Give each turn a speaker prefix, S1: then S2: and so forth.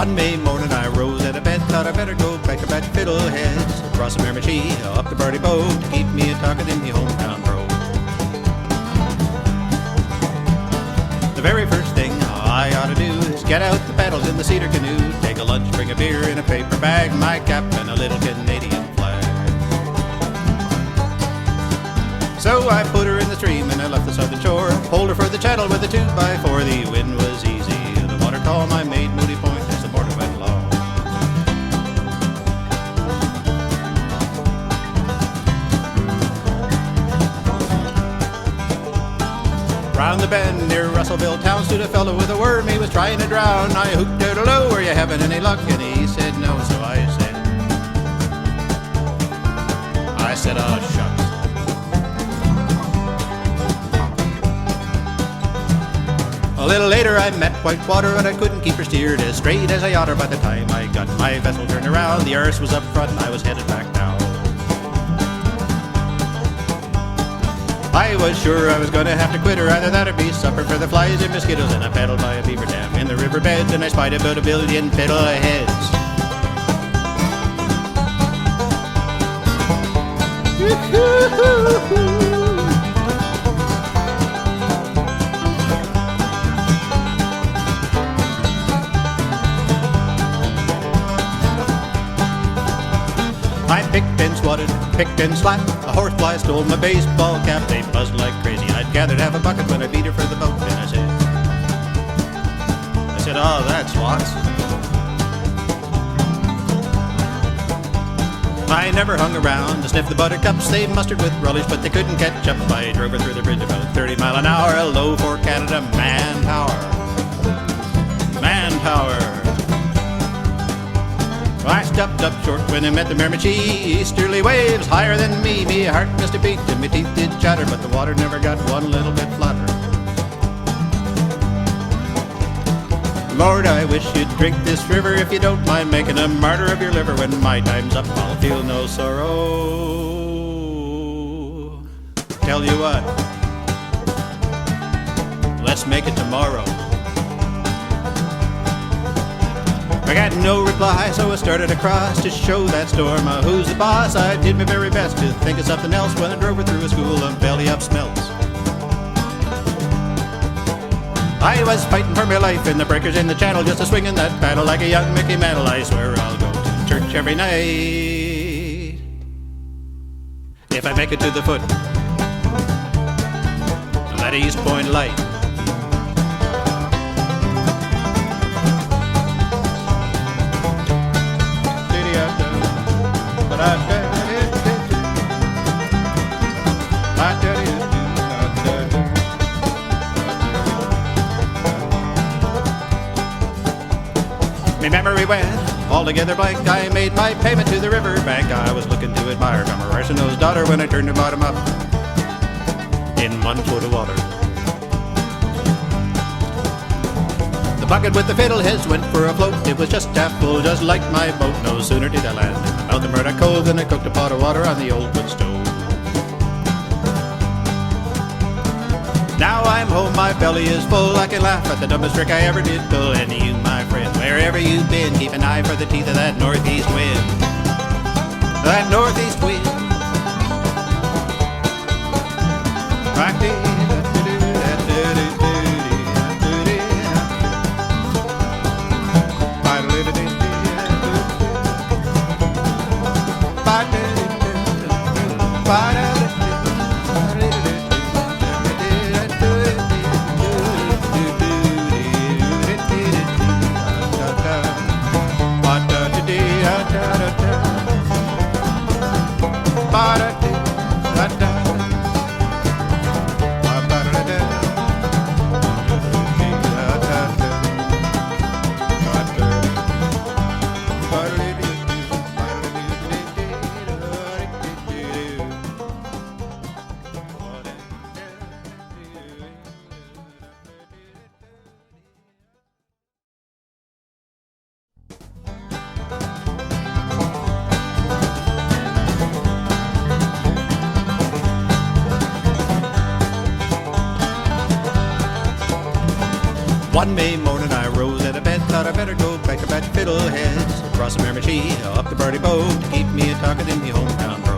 S1: One May morning I rose out of bed, thought I better go back to batch fiddleheads across the Miramichi, up the birdie boat to keep me a-talking in me hometown road. The very first thing I ought to do is get out the paddles in the cedar canoe, take a lunch, bring a beer in a paper bag, my cap and a little Canadian flag. So I put her in the stream and I left the southern shore, pulled her for the channel with a 2x4. The wind was easy, the water calm, I made Moody Point as the morning went along. Round the bend near Russellville town stood a fellow with a worm he was trying to drown. I hooped out hello, are you having any luck? And he said no, so I said, oh shucks. A little later I met Whitewater and I couldn't keep her steered as straight as I oughter. By the time I got my vessel turned around, the arse was up front and I was headed back down. I was sure I was gonna have to quit her, either that or be supper for the flies and mosquitoes. And I paddled by a beaver dam in the riverbed and I spied about 1 billion fiddleheads. I picked and swatted, picked and slapped. A horsefly stole my baseball cap. They buzzed like crazy. I'd gathered half a bucket when I beat her for the boat. And I said, oh, that's swats. I never hung around to sniff the buttercups. They mustered with relish, but they couldn't catch up. I drove her through the bridge about 30 miles an hour. Hello for Canada, manpower. Manpower. I stepped up short when I met the Miramichi. Easterly waves higher than me. Me heart missed a beat and my teeth did chatter, but the water never got one little bit flatter. Lord, I wish you'd drink this river if you don't mind making a martyr of your liver. When my time's up, I'll feel no sorrow. Tell you what, let's make it tomorrow. I got no reply, so I started across to show that storm. Who's the boss? I did my very best to think of something else when I drove her through a school of belly-up smells. I was fighting for my life in the breakers in the channel, just a swinging that paddle like a young Mickey Mantle. I swear I'll go to church every night if I make it to the foot of that East Point light. My memory went altogether blank. I made my payment to the river bank. I was looking to admire Farmer Arsenault's daughter when I turned her bottom up in 1 foot of water. The bucket with the fiddleheads went for a float. It was just half full, just like my boat. No sooner did I land in the mouth of Murdoch Cove than I cooked a pot of water on the old wood stove. Now I'm home, my belly is full. I can laugh at the dumbest trick I ever did pull. And you, my friend, wherever you've been, keep an eye for the teeth of that northeast wind. That northeast wind. One May morning I rose out of bed, thought I better go back to batch fiddleheads, across the Miramichi, up the Birdie Boat, to keep me a talking in me hometown.